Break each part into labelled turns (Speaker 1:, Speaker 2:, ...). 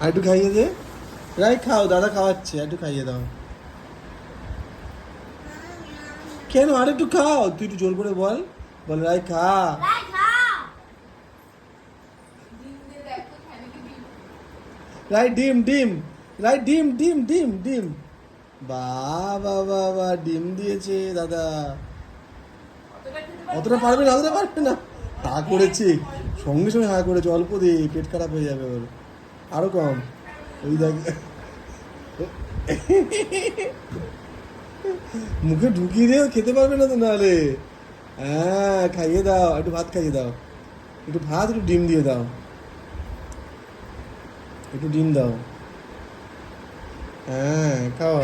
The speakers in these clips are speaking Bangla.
Speaker 1: একটু খাইয়ে দে। রাই খাও, দাদা খাওয়াচ্ছে, একটু খাইয়ে দাও। কেন, আর একটু খাও, তুই একটু জোর করে বল, বল রাই খা। রাই ডিম ডিম, রাই ডিম ডিম ডিম ডিম। বাবা বাবা, ডিম দিয়েছে দাদা। অতটা পারবে না, অতটা পারবে না। হা করেছে, সঙ্গে সঙ্গে হা করেছে, অল্প দে, পেট খারাপ হয়ে যাবে ওর। আরো কম। ওই দেখ, মুখে ঢুকিয়ে দিয়ে খেতে পারবে না তো নাহলে। হ্যাঁ, খাইয়ে দাও, একটু ভাত খাইয়ে দাও, একটু ভাত, একটু ডিম দিয়ে দাও, একটু ডিম দাও। হ্যাঁ খাও।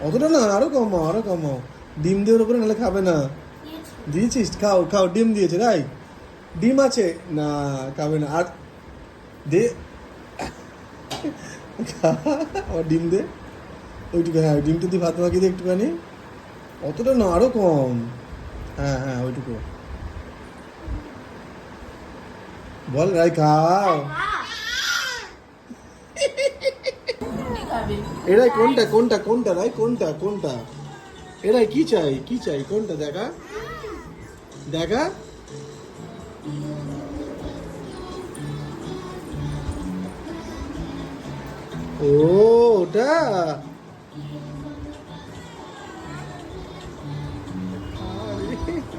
Speaker 1: অতটা না, আরো কমাও, আরো কমাও। ডিম দিয়ে ওর উপরে, নাহলে খাবে না। দিয়েছিস, খাও খাও, ডিম দিয়েছে রাই। ডিম আছে না, খাবে না আর। দে, আবার ডিম দে। ওইটুকু, হ্যাঁ ডিমটা দিয়ে ভাত মাখিয়ে দে একটুখানি। অতটা না, আরো কম। হ্যাঁ হ্যাঁ, ওইটুকু। বল রাই খাও। এরাই কোনটা কোনটা কোনটা রাই, কোনটা কোনটা? এরাই কি চাই, কি চাই, কোনটা দেখা, দেখা। ও, ওটা